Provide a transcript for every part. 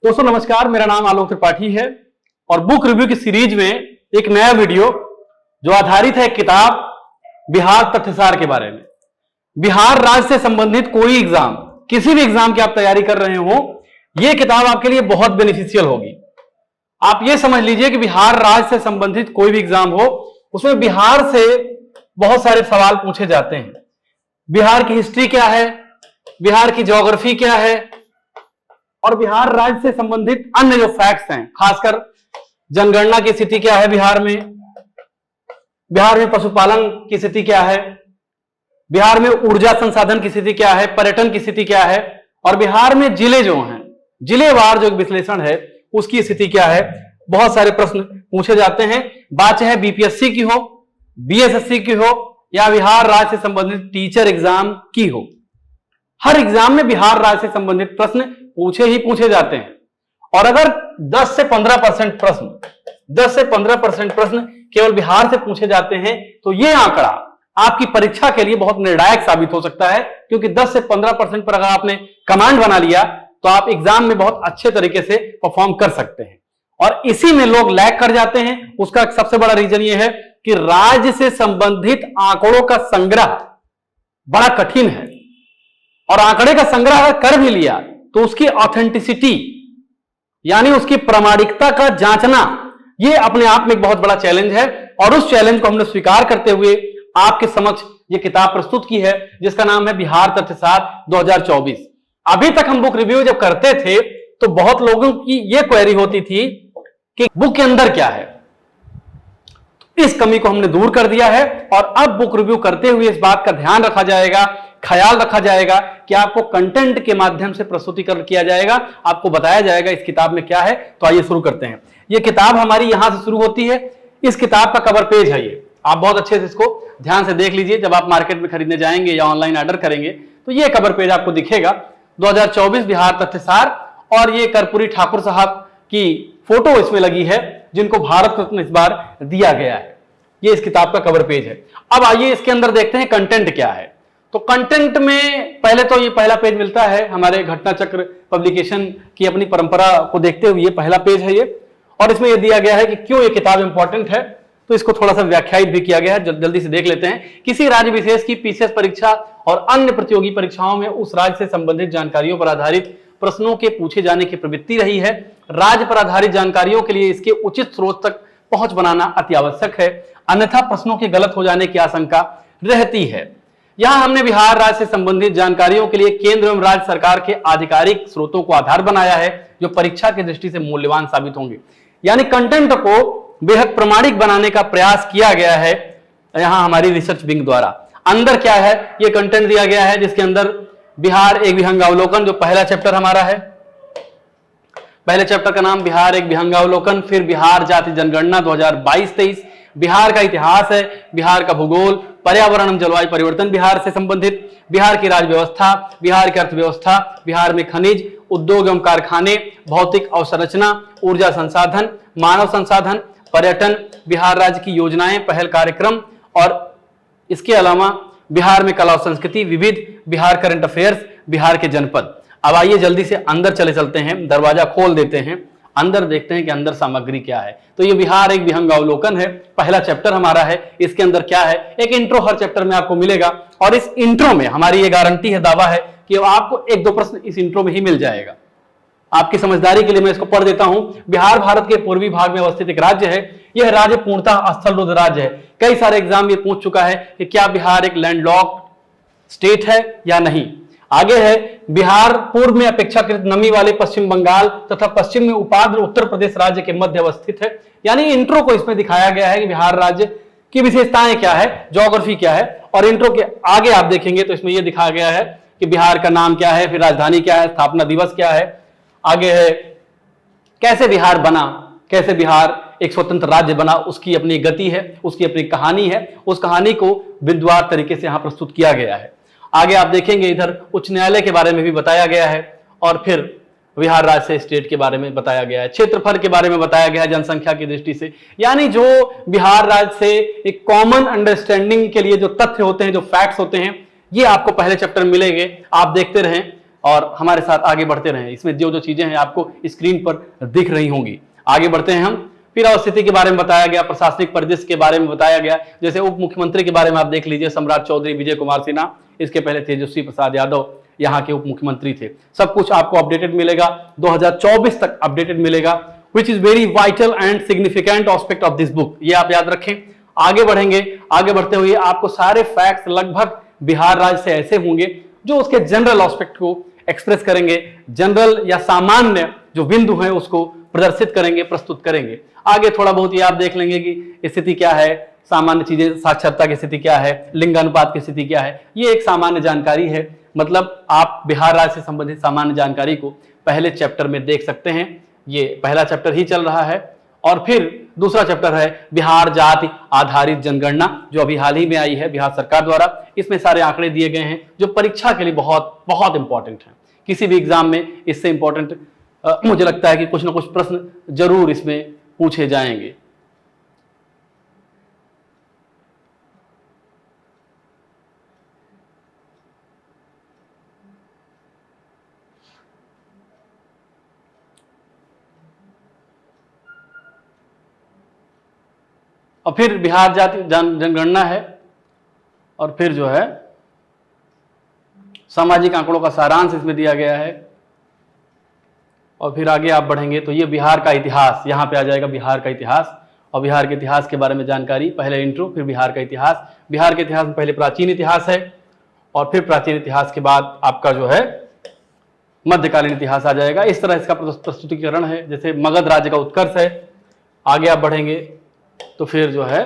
दोस्तों नमस्कार, मेरा नाम आलोक त्रिपाठी है और बुक रिव्यू की सीरीज में एक नया वीडियो जो आधारित है किताब बिहार तथ्यसार के बारे में। बिहार राज्य से संबंधित कोई एग्जाम, किसी भी एग्जाम की आप तैयारी कर रहे हो, यह किताब आपके लिए बहुत बेनिफिशियल होगी। आप यह समझ लीजिए कि बिहार राज्य से संबंधित कोई भी एग्जाम हो, उसमें बिहार से बहुत सारे सवाल पूछे जाते हैं। बिहार की हिस्ट्री क्या है, बिहार की ज्योग्राफी क्या है और बिहार राज्य से संबंधित अन्य जो फैक्ट्स हैं, खासकर जनगणना की स्थिति क्या है बिहार में पशुपालन की स्थिति क्या है, बिहार में ऊर्जा संसाधन की स्थिति क्या है, पर्यटन की स्थिति क्या है और बिहार में जिले जो हैं, जिलेवार जो विश्लेषण है उसकी स्थिति क्या है। बहुत सारे प्रश्न पूछे जाते हैं, बात चाहे बीपीएससी की हो, बीएसएससी की हो या बिहार राज्य से संबंधित टीचर एग्जाम की हो। हर एग्जाम में बिहार राज्य से संबंधित प्रश्न पूछे जाते हैं। और अगर 10 से 15% प्रश्न केवल बिहार से पूछे जाते हैं तो यह आंकड़ा आपकी परीक्षा के लिए बहुत निर्णायक साबित हो सकता है, क्योंकि 10 से 15% पर अगर आपने कमांड बना लिया तो आप एग्जाम में बहुत अच्छे तरीके से परफॉर्म कर सकते हैं। और इसी में लोग लैग कर जाते हैं। उसका सबसे बड़ा रीजन यह है कि राज्य से संबंधित आंकड़ों का संग्रह बड़ा कठिन है और आंकड़े का संग्रह कर भी लिया तो उसकी ऑथेंटिसिटी यानी उसकी प्रामाणिकता का जांचना यह अपने आप में एक बहुत बड़ा चैलेंज है। और उस चैलेंज को हमने स्वीकार करते हुए आपके समक्ष यह किताब प्रस्तुत की है, जिसका नाम है बिहार तथ्यसार 2024। अभी तक हम बुक रिव्यू जब करते थे तो बहुत लोगों की यह क्वेरी होती थी कि बुक के अंदर क्या है। इस कमी को हमने दूर कर दिया है और अब बुक रिव्यू करते हुए इस बात का ध्यान रखा जाएगा, ख्याल रखा जाएगा कि आपको कंटेंट के माध्यम से प्रस्तुतिकरण किया जाएगा, आपको बताया जाएगा इस किताब में क्या है। तो आइए शुरू करते हैं। यह किताब हमारी यहां से शुरू होती है। इस किताब का कवर पेज है ये, आप बहुत अच्छे से इसको ध्यान से देख लीजिए। जब आप मार्केट में खरीदने जाएंगे या ऑनलाइन ऑर्डर करेंगे तो यह कवर पेज आपको दिखेगा, 2024 बिहार तथ्यसार। और ये कर्पूरी ठाकुर साहब की फोटो इसमें लगी है, जिनको भारत रत्न इस बार दिया गया है। ये इस किताब का कवर पेज है। अब आइए इसके अंदर देखते हैं कंटेंट क्या है। तो कंटेंट में पहले तो ये पहला पेज मिलता है हमारे घटना चक्र पब्लिकेशन की अपनी परंपरा को देखते हुए, ये पहला पेज है ये। और इसमें यह दिया गया है कि क्यों ये किताब इंपॉर्टेंट है, तो इसको थोड़ा सा व्याख्यायित भी किया गया है। जल्दी से देख लेते हैं। किसी राज्य विशेष की पीसीएस परीक्षा और अन्य प्रतियोगी परीक्षाओं में उस राज्य से संबंधित जानकारियों पर आधारित प्रश्नों के पूछे जाने की प्रवृत्ति रही है। राज्य पर आधारित जानकारियों के लिए इसके उचित स्रोत तक पहुंच बनाना अति आवश्यक है, अन्यथा प्रश्नों के गलत हो जाने की आशंका रहती है। यहां हमने बिहार राज्य से संबंधित जानकारियों के लिए केंद्र एवं राज्य सरकार के आधिकारिक स्रोतों को आधार बनाया है, जो परीक्षा की दृष्टि से मूल्यवान साबित होंगे। यानी कंटेंट को बेहद प्रामाणिक बनाने का प्रयास किया गया है यहां हमारी रिसर्च विंग द्वारा। अंदर क्या है, यह कंटेंट दिया गया है जिसके अंदर बिहार एक विहंगावलोकन, जो पहला चैप्टर हमारा है, पहले चैप्टर का नाम बिहार एक विहंगावलोकन, फिर बिहार जाति जनगणना 2022-23, बिहार का इतिहास है, बिहार का भूगोल, पर्यावरण एवं जलवायु परिवर्तन बिहार से संबंधित, बिहार की राज्य व्यवस्था, बिहार की अर्थव्यवस्था, बिहार में खनिज, उद्योग एवं कारखाने, भौतिक अवसंरचना, ऊर्जा संसाधन, मानव संसाधन, पर्यटन, बिहार राज्य की योजनाएं, पहल कार्यक्रम और इसके अलावा बिहार में कला और संस्कृति, विविध, बिहार करंट अफेयर्स, बिहार के जनपद। अब आइए जल्दी से अंदर चले चलते हैं, दरवाजा खोल देते हैं, अंदर देखते हैं कि अंदर सामग्री क्या है। तो ये बिहार एक विहंगावलोकन है, पहला चैप्टर हमारा है। इसके अंदर क्या है, एक इंट्रो हर चैप्टर में आपको मिलेगा और इस इंट्रो में हमारी ये गारंटी है, दावा है कि आपको 1-2 प्रश्न इस इंट्रो में ही मिल जाएगा। आपकी समझदारी के लिए मैं इसको पढ़ देता हूं। बिहार भारत के पूर्वी भाग में अवस्थित एक राज्य है। यह राज्य पूर्णतः स्थलरुद्ध राज्य है। कई सारे एग्जाम ये पूछ चुका है कि क्या बिहार एक लैंडलॉक्ड स्टेट है या नहीं। आगे है, बिहार पूर्व में अपेक्षाकृत नमी वाले पश्चिम बंगाल तथा पश्चिम में उपाद्र उत्तर प्रदेश राज्य के मध्य अवस्थित है। यानी इंट्रो को इसमें दिखाया गया है कि बिहार राज्य की विशेषताएं क्या है, ज्योग्राफी क्या है। और इंट्रो के आगे आप देखेंगे तो इसमें यह दिखाया गया है कि बिहार का नाम क्या है, फिर राजधानी क्या है, स्थापना दिवस क्या है। आगे है कैसे बिहार बना, कैसे बिहार एक स्वतंत्र राज्य बना, उसकी अपनी गति है, उसकी अपनी कहानी है। उस कहानी को बिंदुवार तरीके से यहां प्रस्तुत किया गया है। आगे आप देखेंगे इधर उच्च न्यायालय के बारे में भी बताया गया है और फिर बिहार राज्य से स्टेट के बारे में बताया गया है, क्षेत्रफल के बारे में बताया गया है जनसंख्या की दृष्टि से। यानी जो बिहार राज्य से एक कॉमन अंडरस्टैंडिंग के लिए जो तथ्य होते हैं, जो फैक्ट्स होते हैं, ये आपको पहले चैप्टर में मिलेंगे। आप देखते रहें, और हमारे साथ आगे बढ़ते रहें। इसमें जो जो चीजें हैं आपको स्क्रीन पर दिख रही होंगी। आगे बढ़ते हैं हम। फिर अवस्थिति के बारे में बताया गया, प्रशासनिक परिदृश्य के बारे में बताया गया, जैसे उप मुख्यमंत्री के बारे में आप देख लीजिए, सम्राट चौधरी विजय कुमार सिन्हा, इसके पहले तेजस्वी प्रसाद यादव यहाँ के उप मुख्यमंत्री थे। सब कुछ आपको अपडेटेड मिलेगा, 2024 तक अपडेटेड मिलेगा, which is very vital and significant aspect of this book, ये आप याद रखें। आगे बढ़ेंगे, आगे बढ़ते हुए आपको सारे फैक्ट्स लगभग बिहार राज्य से ऐसे होंगे जो उसके जनरल एस्पेक्ट को एक्सप्रेस करेंगे, जनरल या सामान्य जो बिंदु है उसको प्रदर्शित करेंगे, प्रस्तुत करेंगे। आगे थोड़ा बहुत ये आप देख लेंगे कि स्थिति क्या है, सामान्य चीजें, साक्षरता की स्थिति क्या है, लिंगानुपात की स्थिति क्या है, ये एक सामान्य जानकारी है। मतलब आप बिहार राज्य से संबंधित सामान्य जानकारी को पहले चैप्टर में देख सकते हैं। ये पहला चैप्टर ही चल रहा है। और फिर दूसरा चैप्टर है बिहार जाति आधारित जनगणना, जो अभी हाल ही में आई है बिहार सरकार द्वारा। इसमें सारे आंकड़े दिए गए हैं जो परीक्षा के लिए बहुत बहुत इंपॉर्टेंट है। किसी भी एग्जाम में इससे इंपॉर्टेंट मुझे लगता है कि कुछ ना कुछ प्रश्न जरूर इसमें पूछे जाएंगे। और फिर बिहार जाति जनगणना है, और फिर जो है सामाजिक आंकड़ों का सारांश इसमें दिया गया है। और फिर आगे आप बढ़ेंगे तो ये बिहार का इतिहास, यहाँ पे आ जाएगा बिहार का इतिहास, और बिहार के इतिहास के बारे में जानकारी, पहले इंट्रो, फिर बिहार का इतिहास। बिहार के इतिहास में पहले प्राचीन इतिहास है, और फिर प्राचीन इतिहास के बाद आपका जो है मध्यकालीन इतिहास आ जाएगा। इस तरह इसका प्रस्तुतिकरण है, जैसे मगध राज्य का उत्कर्ष है। आगे आप बढ़ेंगे तो फिर जो है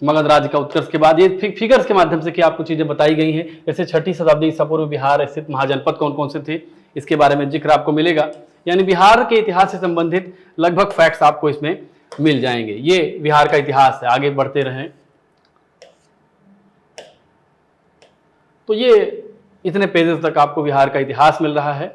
मगध राज्य का उत्कर्ष के बाद ये फिगर्स के माध्यम से कि आपको चीजें बताई गई हैं, जैसे 6ठी शताब्दी ईसा पूर्व बिहार स्थित महाजनपद कौन कौन से थे, इसके बारे में जिक्र आपको मिलेगा। यानी बिहार के इतिहास से संबंधित लगभग फैक्ट्स आपको इसमें मिल जाएंगे। ये बिहार का इतिहास है। आगे बढ़ते रहें तो ये इतने पेजेस तक आपको बिहार का इतिहास मिल रहा है।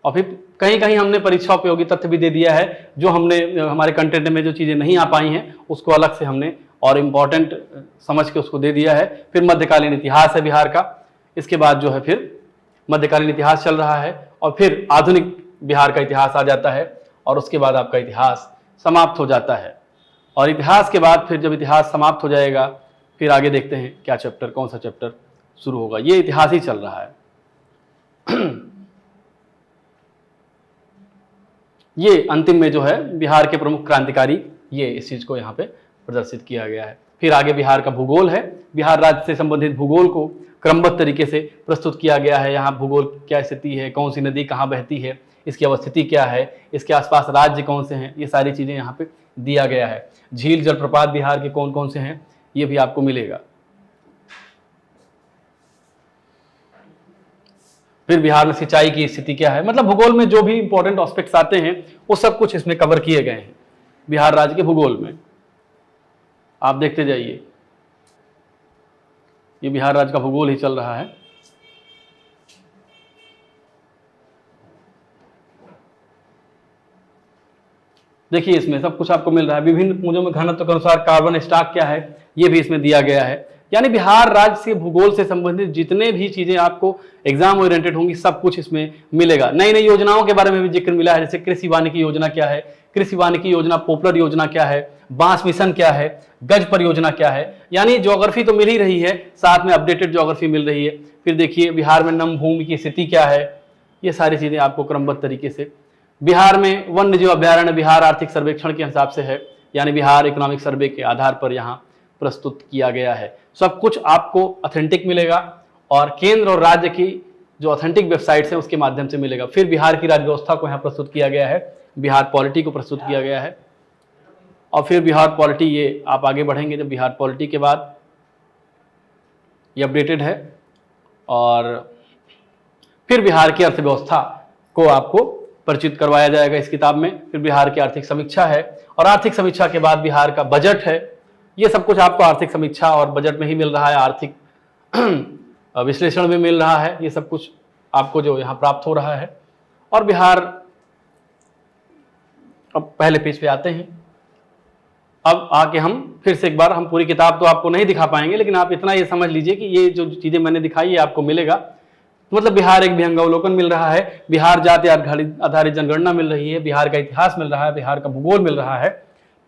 और फिर कहीं कहीं हमने परीक्षा उपयोगी तथ्य भी दे दिया है, जो हमने हमारे कंटेंट में जो चीजें नहीं आ पाई हैं उसको अलग से हमने और इम्पोर्टेंट समझ के उसको दे दिया है। फिर मध्यकालीन इतिहास है बिहार का, इसके बाद जो है फिर मध्यकालीन इतिहास चल रहा है, और फिर आधुनिक बिहार का इतिहास आ जाता है, और उसके बाद आपका इतिहास समाप्त हो जाता है। और इतिहास के बाद फिर जब इतिहास समाप्त हो जाएगा फिर आगे देखते हैं क्या चैप्टर, कौन सा चैप्टर शुरू होगा। ये इतिहास ही चल रहा है। ये अंतिम में जो है बिहार के प्रमुख क्रांतिकारी, ये इस चीज को यहाँ पे प्रदर्शित किया गया है। फिर आगे बिहार का भूगोल है, बिहार राज्य से संबंधित भूगोल को क्रमबद्ध तरीके से प्रस्तुत किया गया है। यहाँ भूगोल क्या स्थिति है, कौन सी नदी कहाँ बहती है, इसकी अवस्थिति क्या है, इसके आसपास राज्य कौन से हैं, ये सारी चीजें यहाँ पे दिया गया है। झील जलप्रपात बिहार के कौन कौन से हैं ये भी आपको मिलेगा। फिर बिहार में सिंचाई की स्थिति क्या है, मतलब भूगोल में जो भी इंपॉर्टेंट एस्पेक्ट्स आते हैं वो सब कुछ इसमें कवर किए गए हैं बिहार राज्य के भूगोल में। आप देखते जाइए, ये बिहार राज्य का भूगोल ही चल रहा है। देखिए इसमें सब कुछ आपको मिल रहा है। विभिन्न पुंजों में घनत्व के अनुसार कार्बन स्टॉक क्या है ये भी इसमें दिया गया है। यानी बिहार राज्य से भूगोल से संबंधित जितने भी चीजें आपको एग्जाम ओरिएंटेड होंगी सब कुछ इसमें मिलेगा। नई नई योजनाओं के बारे में भी जिक्र मिला है, जैसे कृषि वानिकी योजना क्या है, कृषि वानिकी योजना पॉपुलर योजना क्या है, बांस मिशन क्या है, गज परियोजना क्या है। यानी ज्योग्राफी तो मिल ही रही है, साथ में अपडेटेड ज्योग्राफी मिल रही है। फिर देखिए बिहार में नम भूमि की स्थिति क्या है, ये सारी चीजें आपको क्रमबद्ध तरीके से। बिहार में वन्य जीव अभ्यारण्य बिहार आर्थिक सर्वेक्षण के हिसाब से है, यानी बिहार इकोनॉमिक सर्वे के आधार पर यहाँ प्रस्तुत किया गया है। सब कुछ आपको ऑथेंटिक मिलेगा और केंद्र और राज्य की जो ऑथेंटिक वेबसाइट्स हैं उसके माध्यम से मिलेगा। फिर बिहार की राज्य व्यवस्था को यहाँ प्रस्तुत किया गया है, बिहार पॉलिटी को प्रस्तुत किया गया है। और फिर बिहार पॉलिटी, ये आप आगे बढ़ेंगे जब बिहार पॉलिटी के बाद ये अपडेटेड है। और फिर बिहार की अर्थव्यवस्था को आपको परिचित करवाया जाएगा इस किताब में। फिर बिहार की आर्थिक समीक्षा है, और आर्थिक समीक्षा के बाद बिहार का बजट है। ये सब कुछ आपको आर्थिक समीक्षा और बजट में ही मिल रहा है, आर्थिक विश्लेषण में मिल रहा है। ये सब कुछ आपको जो यहाँ प्राप्त हो रहा है। और बिहार, अब पहले पेज पे आते हैं, अब आके हम फिर से एक बार, हम पूरी किताब तो आपको नहीं दिखा पाएंगे, लेकिन आप इतना ये समझ लीजिए कि ये जो चीजें मैंने दिखाई ये आपको मिलेगा। मतलब बिहार एक विहंगावलोकन मिल रहा है, बिहार जाति आधारित जनगणना मिल रही है, बिहार का इतिहास मिल रहा है, बिहार का भूगोल मिल रहा है,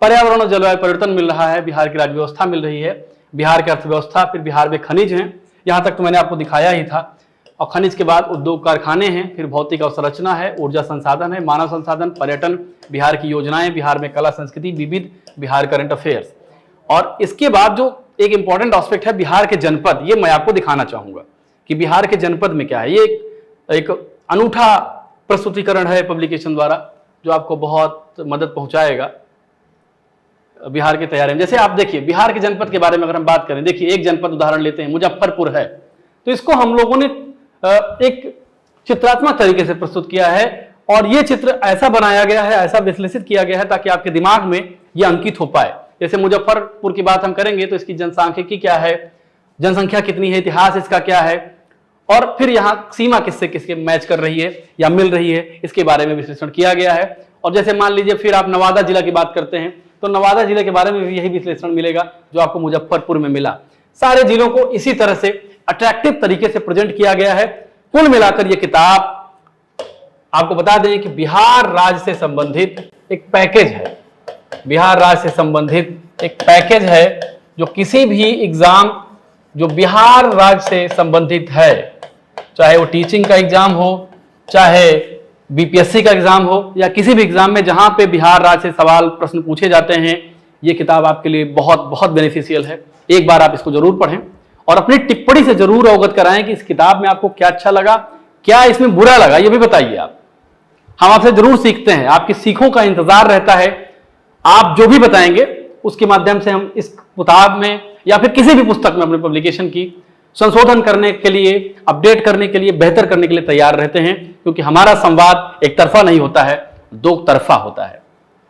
पर्यावरण और जलवायु परिवर्तन मिल रहा है, बिहार की राज्य व्यवस्था मिल रही है, बिहार की अर्थव्यवस्था, फिर बिहार में खनिज हैं, यहाँ तक तो मैंने आपको दिखाया ही था, और खनिज के बाद उद्योग कारखाने हैं, फिर भौतिक अवसंरचना है, ऊर्जा संसाधन है, मानव संसाधन, पर्यटन, बिहार की योजनाएं, बिहार में कला संस्कृति विविध, बिहार करंट अफेयर्स। और इसके बाद जो एक इंपॉर्टेंट एस्पेक्ट है बिहार के जनपद, ये मैं आपको दिखाना चाहूंगा कि बिहार के जनपद में क्या है। ये एक अनूठा प्रस्तुतिकरण है पब्लिकेशन द्वारा, जो आपको बहुत मदद पहुंचाएगा बिहार की तैयारी में। जैसे आप देखिए बिहार के जनपद के बारे में अगर हम बात करें, देखिए एक जनपद उदाहरण लेते हैं, मुजफ्फरपुर है, तो इसको हम लोगों ने एक चित्रात्मक तरीके से प्रस्तुत किया है, और ये चित्र ऐसा बनाया गया है, ऐसा विश्लेषित किया गया है ताकि आपके दिमाग में ये अंकित हो पाए। जैसे मुजफ्फरपुर की बात हम करेंगे तो इसकी जनसांख्यिकी क्या है, जनसंख्या कितनी है, इतिहास इसका क्या है, और फिर यहाँ सीमा किससे किसके मैच कर रही है या मिल रही है, इसके बारे में विश्लेषण किया गया है। और जैसे मान लीजिए फिर आप नवादा जिला की बात करते हैं, तो नवादा जिले के बारे में भी यही विश्लेषण मिलेगा जो आपको मुजफ्फरपुर में मिला। सारे जिलों को इसी तरह से अट्रैक्टिव तरीके से प्रेजेंट किया गया है। कुल मिलाकर ये किताब आपको बता दें कि बिहार राज्य से संबंधित एक पैकेज है, बिहार राज्य से संबंधित एक पैकेज है, जो किसी भी एग्जाम जो बिहार राज्य से संबंधित है, चाहे वो टीचिंग का एग्जाम हो, चाहे बीपीएससी का एग्जाम हो, या किसी भी एग्जाम में जहां पे बिहार राज्य से सवाल प्रश्न पूछे जाते हैं, ये किताब आपके लिए बहुत बहुत बेनिफिशियल है। एक बार आप इसको जरूर पढ़ें और अपनी टिप्पणी से जरूर अवगत कराएं कि इस किताब में आपको क्या अच्छा लगा, क्या इसमें बुरा लगा, ये भी बताइए आप। हम आपसे जरूर सीखते हैं, आपकी सीखों का इंतजार रहता है। आप जो भी बताएंगे उसके माध्यम से हम इस किताब में या फिर किसी भी पुस्तक में अपने पब्लिकेशन की संशोधन करने के लिए, अपडेट करने के लिए, बेहतर करने के लिए तैयार रहते हैं, क्योंकि हमारा संवाद एक तरफा नहीं होता है, दो तरफा होता है,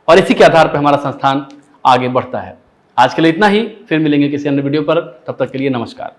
और इसी के आधार पर हमारा संस्थान आगे बढ़ता है। आज के लिए इतना ही, फिर मिलेंगे किसी अन्य वीडियो पर, तब तक के लिए नमस्कार।